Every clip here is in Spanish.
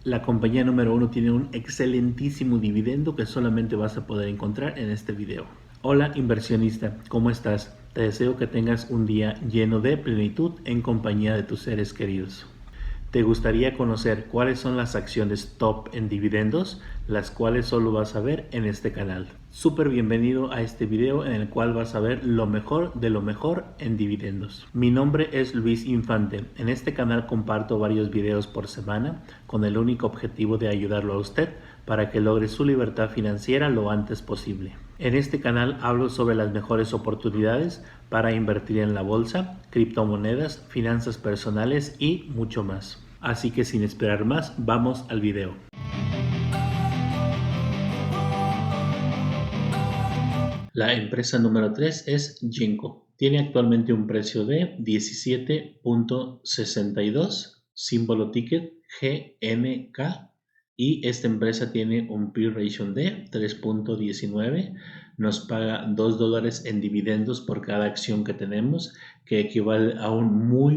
La compañía número 1 tiene un excelentísimo dividendo que solamente vas a poder encontrar en este video. Hola inversionista, ¿cómo estás? Te deseo que tengas un día lleno de plenitud en compañía de tus seres queridos. ¿Te gustaría conocer cuáles son las acciones top en dividendos, las cuales solo vas a ver en este canal? Súper bienvenido a este video en el cual vas a ver lo mejor de lo mejor en dividendos. Mi nombre es Luis Infante. En este canal comparto varios videos por semana con el único objetivo de ayudarlo a usted para que logre su libertad financiera lo antes posible. En este canal hablo sobre las mejores oportunidades para invertir en la bolsa, criptomonedas, finanzas personales y mucho más. Así que sin esperar más, vamos al video. La empresa número 3 es Genco. Tiene actualmente un precio de 17.62, símbolo ticket GNK, y esta empresa tiene un P/E ratio de 3.19. Nos paga $2 en dividendos por cada acción que tenemos, que equivale a un muy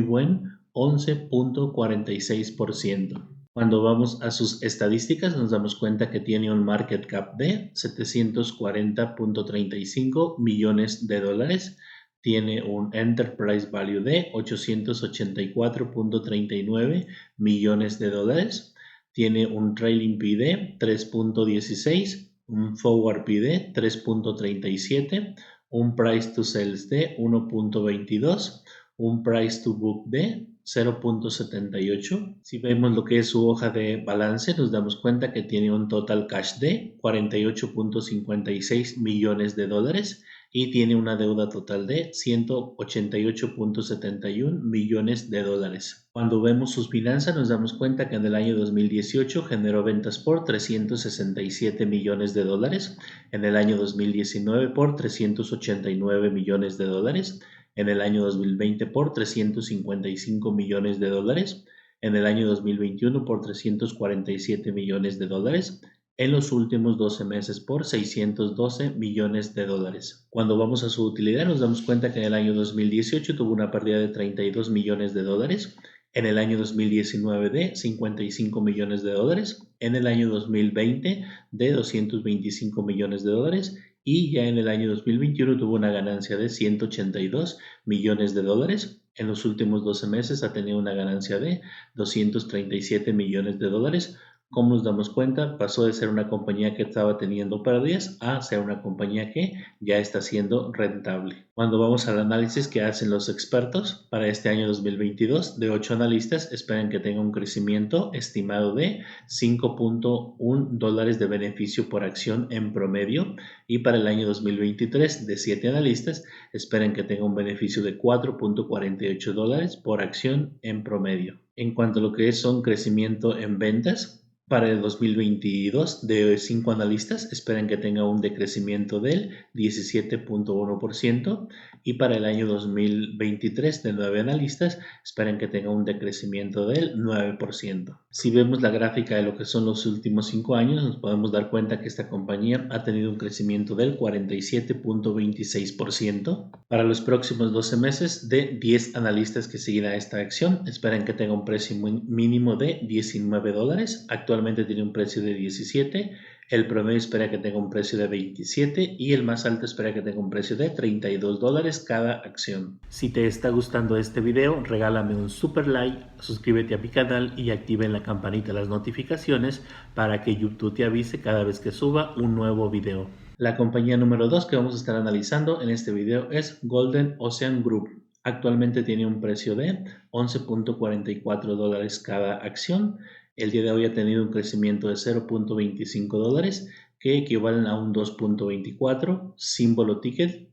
buen 11.46%. Cuando vamos a sus estadísticas nos damos cuenta que tiene un market cap de 740.35 millones de dólares, tiene un enterprise value de 884.39 millones de dólares, tiene un trailing P de 3.16, un forward P de 3.37, un price to sales de 1.22, un price to book de 0.78. Si vemos lo que es su hoja de balance, nos damos cuenta que tiene un total cash de 48.56 millones de dólares y tiene una deuda total de 188.71 millones de dólares. Cuando vemos sus finanzas, nos damos cuenta que en el año 2018 generó ventas por 367 millones de dólares, en el año 2019 por 389 millones de dólares, en el año 2020 por 355 millones de dólares, en el año 2021 por 347 millones de dólares, en los últimos 12 meses por 612 millones de dólares. Cuando vamos a su utilidad nos damos cuenta que en el año 2018 tuvo una pérdida de 32 millones de dólares, en el año 2019 de 55 millones de dólares, en el año 2020 de 225 millones de dólares y ya en el año 2021 tuvo una ganancia de 182 millones de dólares. En los últimos 12 meses ha tenido una ganancia de 237 millones de dólares. Como nos damos cuenta, pasó de ser una compañía que estaba teniendo pérdidas a ser una compañía que ya está siendo rentable. Cuando vamos al análisis que hacen los expertos para este año 2022, de 8 analistas esperan que tenga un crecimiento estimado de 5.1 dólares de beneficio por acción en promedio, y para el año 2023 de 7 analistas esperan que tenga un beneficio de 4.48 dólares por acción en promedio. En cuanto a lo que es un crecimiento en ventas, para el 2022, de 5 analistas esperan que tenga un decrecimiento del 17.1%, y para el año 2023, de 9 analistas esperan que tenga un decrecimiento del 9%. Si vemos la gráfica de lo que son los últimos 5 años, nos podemos dar cuenta que esta compañía ha tenido un crecimiento del 47.26%. Para los próximos 12 meses, de 10 analistas que siguen a esta acción esperan que tenga un precio mínimo de 19 dólares. Actualmente tiene un precio de 17, el promedio espera que tenga un precio de 27 y el más alto espera que tenga un precio de 32 dólares cada acción. Si te está gustando este video, regálame un super like, suscríbete a mi canal y activa la campanita de las notificaciones para que YouTube te avise cada vez que suba un nuevo video. La compañía número 2 que vamos a estar analizando en este video es Golden Ocean Group. Actualmente tiene un precio de 11.44 dólares cada acción. El día de hoy ha tenido un crecimiento de 0.25 dólares que equivalen a un 2.24, símbolo ticket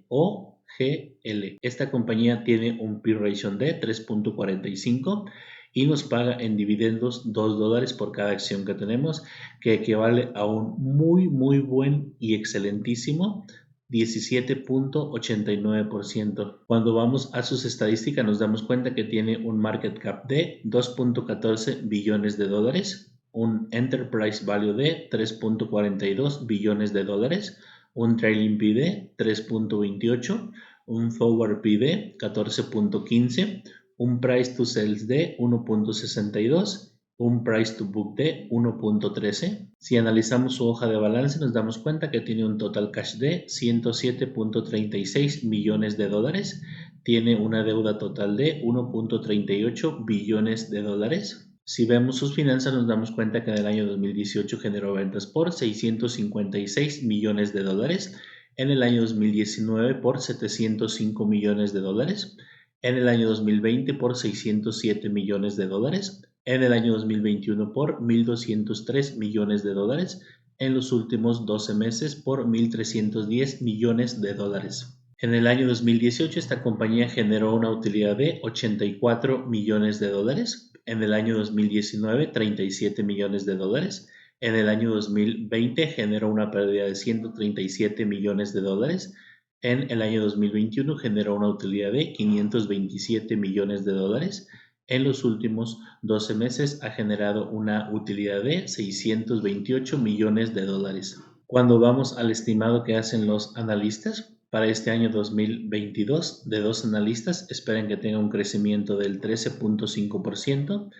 GOGL. Esta compañía tiene un P/E ratio de 3.45 y nos paga en dividendos 2 dólares por cada acción que tenemos, que equivale a un muy buen y excelentísimo 17.89%. Cuando vamos a sus estadísticas nos damos cuenta que tiene un market cap de 2.14 billones de dólares, un enterprise value de 3.42 billones de dólares, un trailing P de 3.28, un forward P de 14.15, un price to sales de 1.62 un price to book de 1.13. Si analizamos su hoja de balance nos damos cuenta que tiene un total cash de 107.36 millones de dólares. Tiene una deuda total de 1.38 billones de dólares. Si vemos sus finanzas nos damos cuenta que en el año 2018 generó ventas por 656 millones de dólares. En el año 2019 por 705 millones de dólares. En el año 2020 por 607 millones de dólares. En el año 2021 por 1.203 millones de dólares, en los últimos 12 meses por 1.310 millones de dólares. En el año 2018 esta compañía generó una utilidad de 84 millones de dólares, en el año 2019 37 millones de dólares, en el año 2020 generó una pérdida de 137 millones de dólares, en el año 2021 generó una utilidad de 527 millones de dólares, en los últimos 12 meses ha generado una utilidad de 628 millones de dólares. Cuando vamos al estimado que hacen los analistas, para este año 2022, de dos analistas esperan que tenga un crecimiento del 13.5%.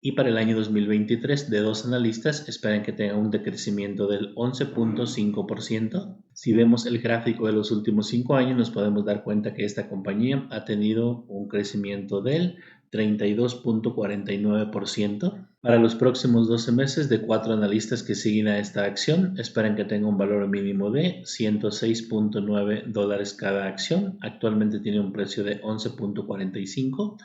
Y para el año 2023, de dos analistas esperan que tenga un decrecimiento del 11.5%. Si vemos el gráfico de los últimos 5 años, nos podemos dar cuenta que esta compañía ha tenido un crecimiento del 32.49%. Para los próximos 12 meses, de 4 analistas que siguen a esta acción, esperan que tenga un valor mínimo de 106.9 dólares cada acción. Actualmente tiene un precio de 11.45.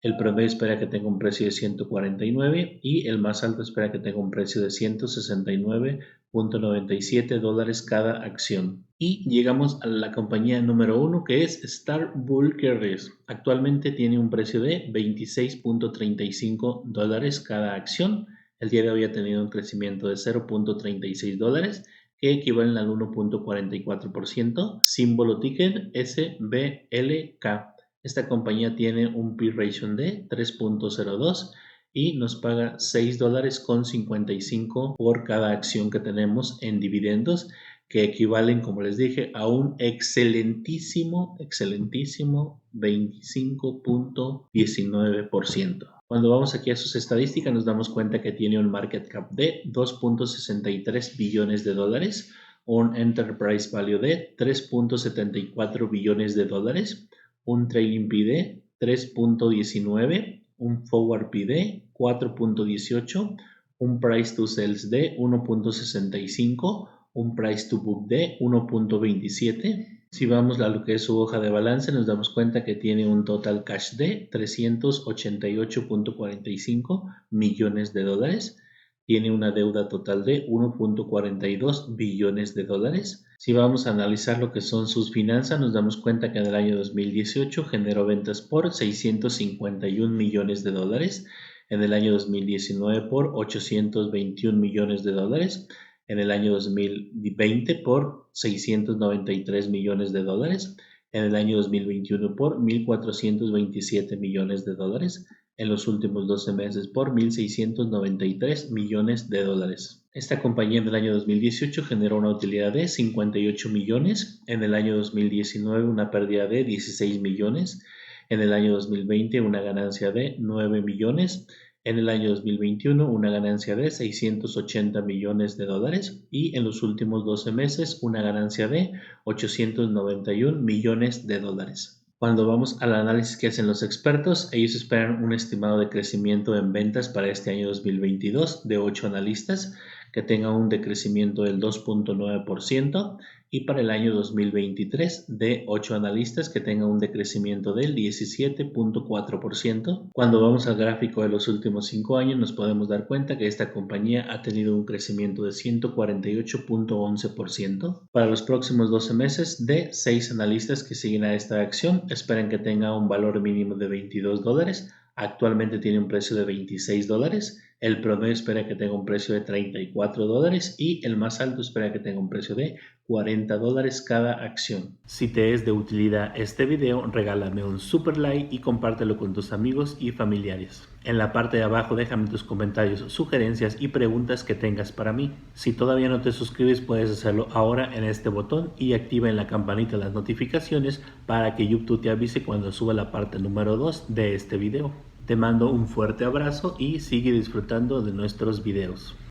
El promedio espera que tenga un precio de 149 y el más alto espera que tenga un precio de 169.97 dólares cada acción. Y llegamos a la compañía número 1 que es Star Bulk Carriers. Actualmente tiene un precio de 26.35 dólares cada acción. El día de hoy ha tenido un crecimiento de 0.36 dólares que equivalen al 1.44%. Símbolo ticker SBLK. Esta compañía tiene un P/E ratio de 3.02 y nos paga $6.55 por cada acción que tenemos en dividendos, que equivalen, como les dije, a un excelentísimo 25.19%. Cuando vamos aquí a sus estadísticas nos damos cuenta que tiene un market cap de 2.63 billones de dólares, un enterprise value de 3.74 billones de dólares, un trailing P de 3.19, un forward P de 4.18, un price to sales de 1.65, un price to book de 1.27. Si vamos a lo que es su hoja de balance, nos damos cuenta que tiene un total cash de 388.45 millones de dólares. Tiene una deuda total de 1.42 billones de dólares. Si vamos a analizar lo que son sus finanzas, nos damos cuenta que en el año 2018 generó ventas por 651 millones de dólares, en el año 2019 por 821 millones de dólares, en el año 2020 por 693 millones de dólares, en el año 2021 por 1.427 millones de dólares, en los últimos 12 meses por 1.693 millones de dólares. Esta compañía en el año 2018 generó una utilidad de 58 millones, en el año 2019 una pérdida de 16 millones, en el año 2020 una ganancia de 9 millones, en el año 2021 una ganancia de 680 millones de dólares y en los últimos 12 meses una ganancia de 891 millones de dólares. Cuando vamos al análisis que hacen los expertos, ellos esperan un estimado de crecimiento en ventas para este año 2022 de 8 analistas que tenga un decrecimiento del 2.9% y para el año 2023 de 8 analistas que tenga un decrecimiento del 17.4%. Cuando vamos al gráfico de los últimos 5 años nos podemos dar cuenta que esta compañía ha tenido un crecimiento de 148.11%. Para los próximos 12 meses de 6 analistas que siguen a esta acción esperan que tenga un valor mínimo de 22 dólares. Actualmente tiene un precio de 26 dólares. El promedio espera que tenga un precio de 34 dólares y el más alto espera que tenga un precio de 40 dólares cada acción. Si te es de utilidad este video, regálame un super like y compártelo con tus amigos y familiares. En la parte de abajo déjame tus comentarios, sugerencias y preguntas que tengas para mí. Si todavía no te suscribes puedes hacerlo ahora en este botón y activa en la campanita las notificaciones para que YouTube te avise cuando suba la parte número 2 de este video. Te mando un fuerte abrazo y sigue disfrutando de nuestros videos.